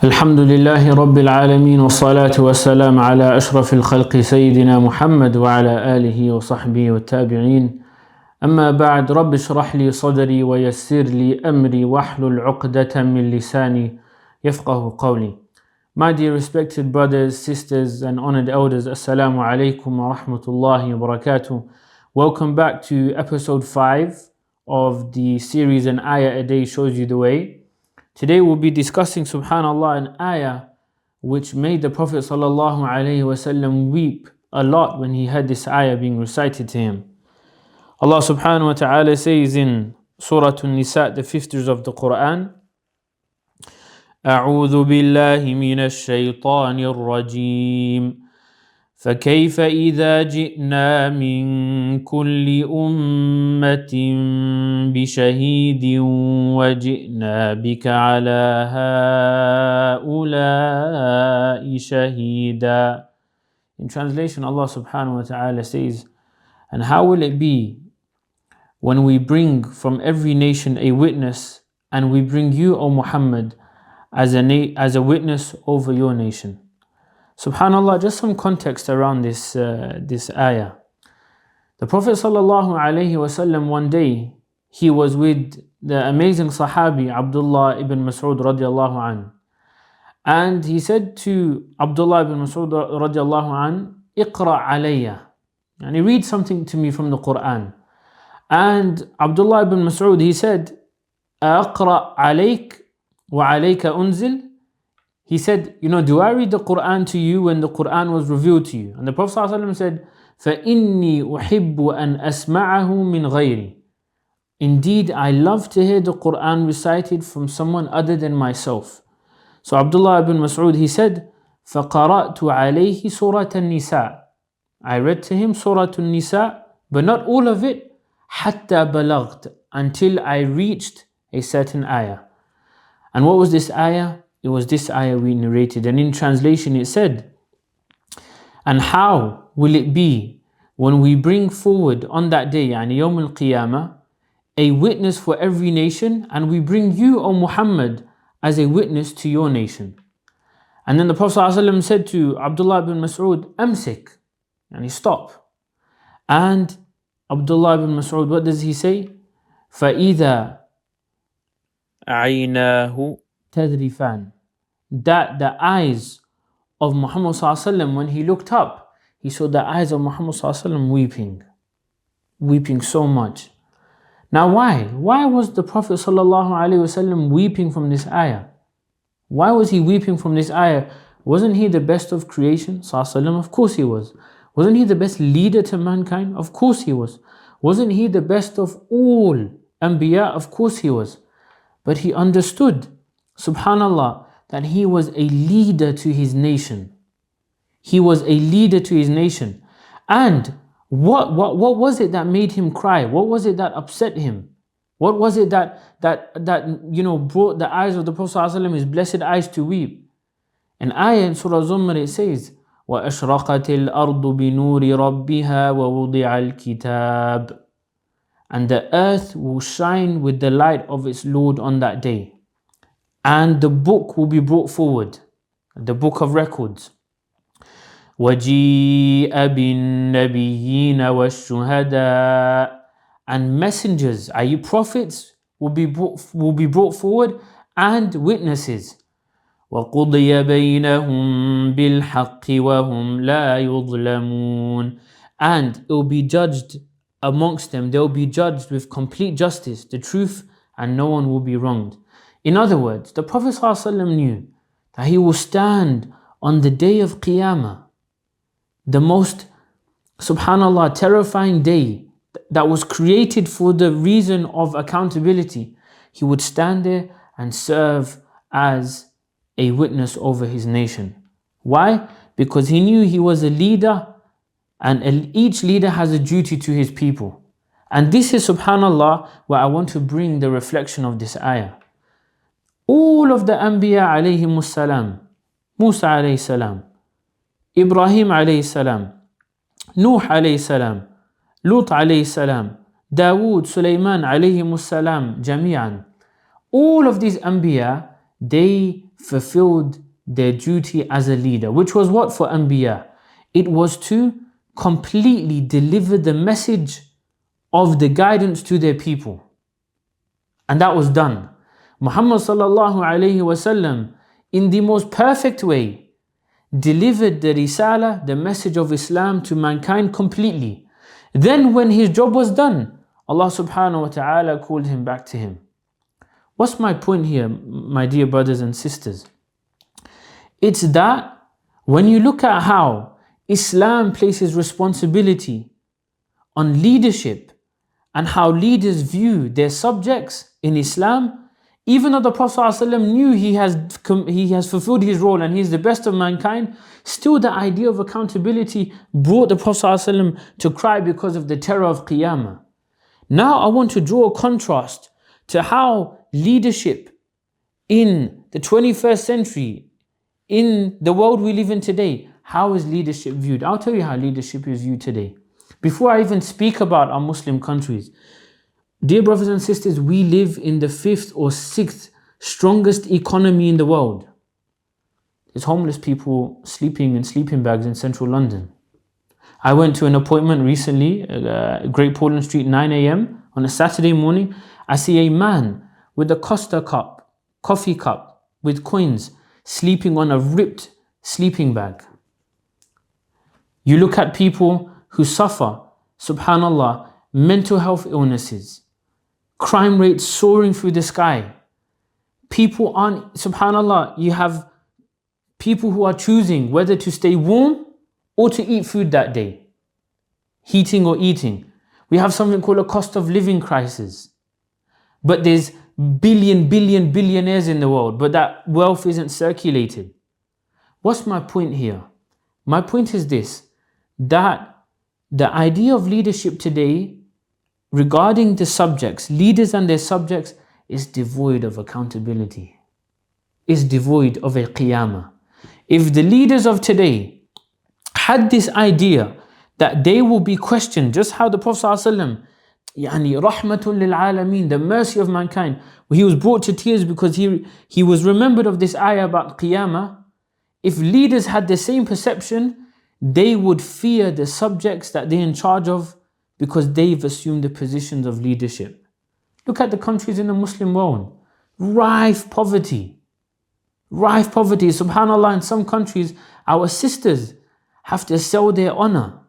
الحمد لله رب العالمين والصلاة والسلام على أشرف الخلق سيدنا محمد وعلى آله وصحبه والتابعين. أما بعد، رب اشرح لي صدري ويسر لي أمري واحلل عقدة من لساني يفقه قولي. My dear respected brothers, sisters and honored elders, Assalamu alaikum wa rahmatullahi wa barakatuh. Welcome back to episode 5 of the series An Ayah a Day Shows You the Way. Today we'll be discussing, subhanallah, an ayah which made the Prophet sallallahu alaihi wasallam weep a lot when he heard this ayah being recited to him. Allah subhanahu wa ta'ala says in Surah Nisa, the 50th of the Quran, أعوذ بالله من الشيطان الرجيم فكيف إذا جئنا من كل أمة بشهيد وجئنا بك على هؤلاء شهيدا. In translation, Allah subhanahu wa ta'ala says, and how will it be when we bring from every nation a witness, and we bring you, O Muhammad, as a witness over your nation. Subhanallah, just some context around this ayah. The Prophet sallallahu alaihi wasallam, one day he was with the amazing Sahabi Abdullah ibn Mas'ud radiallahu an, and he said to Abdullah ibn Mas'ud radiallahu an, "Iqra alayya," and he read something to me from the Quran. And Abdullah ibn Mas'ud, he said, "Aqra alayk wa alayka unzil." He said, do I read the Quran to you when the Quran was revealed to you? And the Prophet ﷺ said, فَإِنِّي أُحِبُّ أَنْ أَسْمَعَهُ مِنْ غَيْرِي. Indeed, I love to hear the Quran recited from someone other than myself. So Abdullah ibn Mas'ud, he said, فَقَرَأْتُ عَلَيْهِ سُورَةَ النِّسَاءِ. I read to him Surah Nisa, but not all of it, حَتَّى بَلَغْتُ, until I reached a certain ayah. And what was this ayah? It was this ayah we narrated, and in translation it said, and how will it be when we bring forward on that day, yani Yawm al-Qiyamah, a witness for every nation, and we bring you, O Muhammad, as a witness to your nation. And then the Prophet ﷺ said to Abdullah ibn Mas'ud, Amsik, yani stop. And Abdullah ibn Mas'ud, what does he say? فَإِذَا عَيْنَاهُ تَذْرِفَانِ. That the eyes of Muhammad ﷺ, when he looked up, he saw the eyes of Muhammad ﷺ weeping so much. Now why was the Prophet ﷺ weeping from this ayah? Why was he weeping from this ayah? Wasn't he the best of creation, ﷺ? Of course he was. Wasn't he the best leader to mankind? Of course he was. Wasn't he the best of all Anbiya? Of course he was. But he understood, subhanallah, that he was a leader to his nation. He was a leader to his nation. And what was it that made him cry? What was it that upset him? What was it that brought the eyes of the Prophet ﷺ, his blessed eyes, to weep? An ayah in Surah Zumar, it says, وَأَشْرَقَتِ الْأَرْضُ بِنُورِ رَبِّهَا وَوُضِعَ الْكِتَابِ. And the earth will shine with the light of its Lord on that day. And the book will be brought forward, the book of records. وَجِيءَ بِالنَّبِيِّينَ وَالشُّهَدَاءِ. And messengers, i.e. prophets, will be brought forward, and witnesses. وَقُضِيَ بَيْنَهُمْ بِالْحَقِّ وَهُمْ لَا يُظْلَمُونَ. And it will be judged amongst them, they will be judged with complete justice, the truth, and no one will be wronged. In other words, the Prophet ﷺ knew that he will stand on the day of Qiyamah, the most, subhanallah, terrifying day that was created for the reason of accountability. He would stand there and serve as a witness over his nation. Why? Because he knew he was a leader, and each leader has a duty to his people. And this is, subhanallah, where I want to bring the reflection of this ayah. All of the Anbiya alayhimus salam, Musa alayhi salam, Ibrahim alayhi salam, Nuh alayhi salam, Lut alayhi salam, Dawood, Sulaiman alayhimus salam, jami'an. All of these Anbiya, they fulfilled their duty as a leader, which was what for Anbiya? It was to completely deliver the message of the guidance to their people. And that was done. Muhammad sallallahu alayhi wasallam, in the most perfect way, delivered the risala, the message of Islam, to mankind completely. Then when his job was done, Allah subhanahu wa ta'ala called him back to him. What's my point here, my dear brothers and sisters? It's that when you look at how Islam places responsibility on leadership and how leaders view their subjects in Islam, even though the Prophet ﷺ knew he has fulfilled his role and he's the best of mankind, still the idea of accountability brought the Prophet ﷺ to cry because of the terror of Qiyamah. Now I want to draw a contrast to how leadership in the 21st century, in the world we live in today, how is leadership viewed? I'll tell you how leadership is viewed today. Before I even speak about our Muslim countries, dear brothers and sisters, we live in the 5th or 6th strongest economy in the world. There's homeless people sleeping in sleeping bags in central London. I went to an appointment recently, Great Portland Street, 9 a.m. on a Saturday morning. I see a man with a Costa cup, coffee cup with coins, sleeping on a ripped sleeping bag. You look at people who suffer, subhanallah, mental health illnesses, crime rates soaring through the sky. People aren't, subhanallah, you have people who are choosing whether to stay warm or to eat food that day, heating or eating. We have something called a cost of living crisis. But there's billionaires in the world, but that wealth isn't circulated. What's my point here? My point is this, that the idea of leadership today regarding the subjects, leaders and their subjects, is devoid of accountability, is devoid of a qiyamah. If the leaders of today had this idea that they will be questioned, just how the Prophet ﷺ, rahmatun lil alameen, the mercy of mankind, he was brought to tears because he was remembered of this ayah about qiyamah. If leaders had the same perception, they would fear the subjects that they're in charge of because they've assumed the positions of leadership. Look at the countries in the Muslim world. Rife poverty. Subhanallah, in some countries, our sisters have to sell their honor.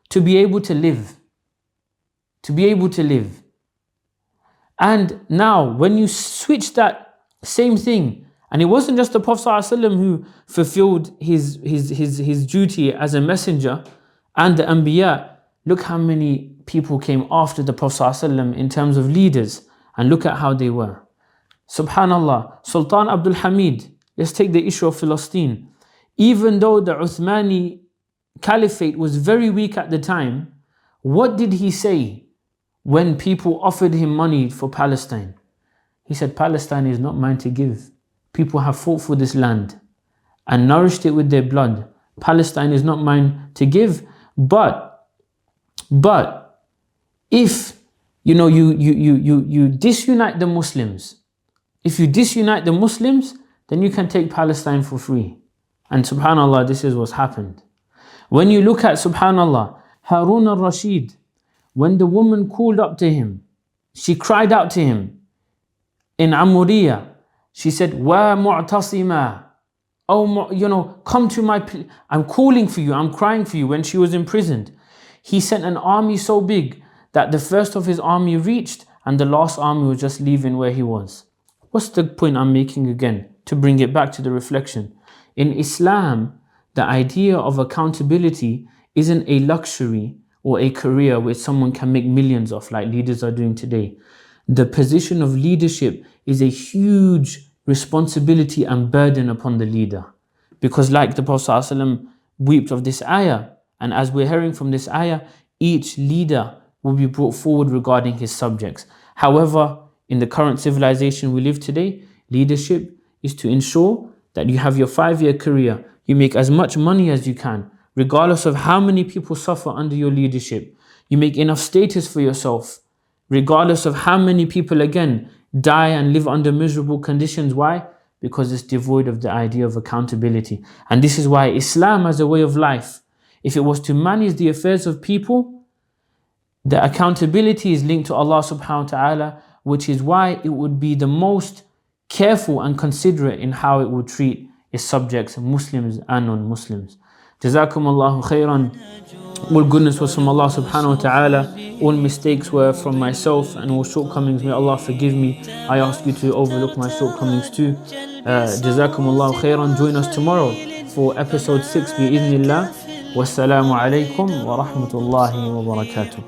To be able to live. And now, when you switch that same thing, and it wasn't just the Prophet ﷺ who fulfilled his duty as a messenger and the Anbiya, look how many people came after the Prophet ﷺ in terms of leaders, and look at how they were. Subhanallah, Sultan Abdul Hamid, let's take the issue of Palestine. Even though the Uthmani Caliphate was very weak at the time, what did he say when people offered him money for Palestine? He said, Palestine is not mine to give. People have fought for this land and nourished it with their blood. Palestine is not mine to give. But if you disunite the Muslims, then you can take Palestine for free. And subhanallah, this is what's happened. When you look at, subhanallah, Harun al-Rashid, when the woman called up to him, she cried out to him in Amuriya. She said, Wa mu'tasima, come to I'm calling for you, I'm crying for you. When she was imprisoned, he sent an army so big that the first of his army reached and the last army was just leaving where he was. What's the point I'm making again? To bring it back to the reflection. In Islam, the idea of accountability isn't a luxury or a career which someone can make millions of like leaders are doing today. The position of leadership is a huge responsibility and burden upon the leader. Because like the Prophet ﷺ wept of this ayah, and as we're hearing from this ayah, each leader will be brought forward regarding his subjects. However, in the current civilization we live today, leadership is to ensure that you have your 5-year career, you make as much money as you can, regardless of how many people suffer under your leadership. You make enough status for yourself, regardless of how many people, again, die and live under miserable conditions. Why? Because it's devoid of the idea of accountability. And this is why Islam as a way of life, if it was to manage the affairs of people, the accountability is linked to Allah subhanahu wa ta'ala, which is why it would be the most careful and considerate in how it would treat its subjects, Muslims and non-Muslims. Jazakumullahu khairan. All goodness was from Allah subhanahu wa ta'ala. All mistakes were from myself, and all shortcomings, may Allah forgive me. I ask you to overlook my shortcomings too. Jazakumullahu khairan. Join us tomorrow for episode 6 bi-idhnillah. Wassalamu alaikum wa rahmatullahi wa barakatuh.